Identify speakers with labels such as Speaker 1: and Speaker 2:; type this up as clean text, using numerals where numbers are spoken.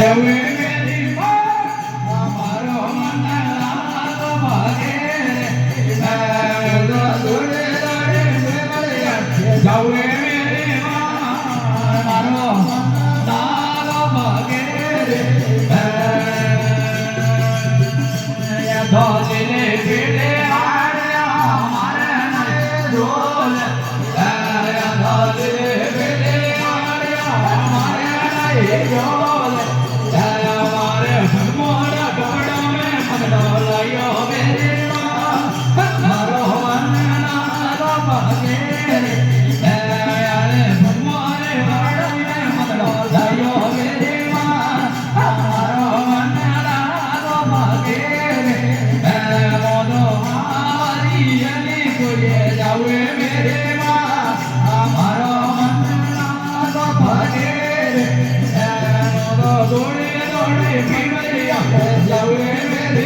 Speaker 1: જવે મેરી માં મારો મન લાગ ભાગે દોડે દોડે જવે મેરી માં મારો લાગ ભાગે ધોજને પીડે આડ્યા મારે ઢોલ ધોજને પીડે આડ્યા મારે ઢોલ મારે મોરા ગોડો મેં મગડો લાયો મેરી મારો વનના ભાગે મોરે ગોડો મેં મગડો લાયો મેરી મારો વનના ભાગે મોનો હારી અલી કોઈએ જાવે મેરે મારો વનના ભાગે દોડે દોડે પીવરિયા જાવે મેરે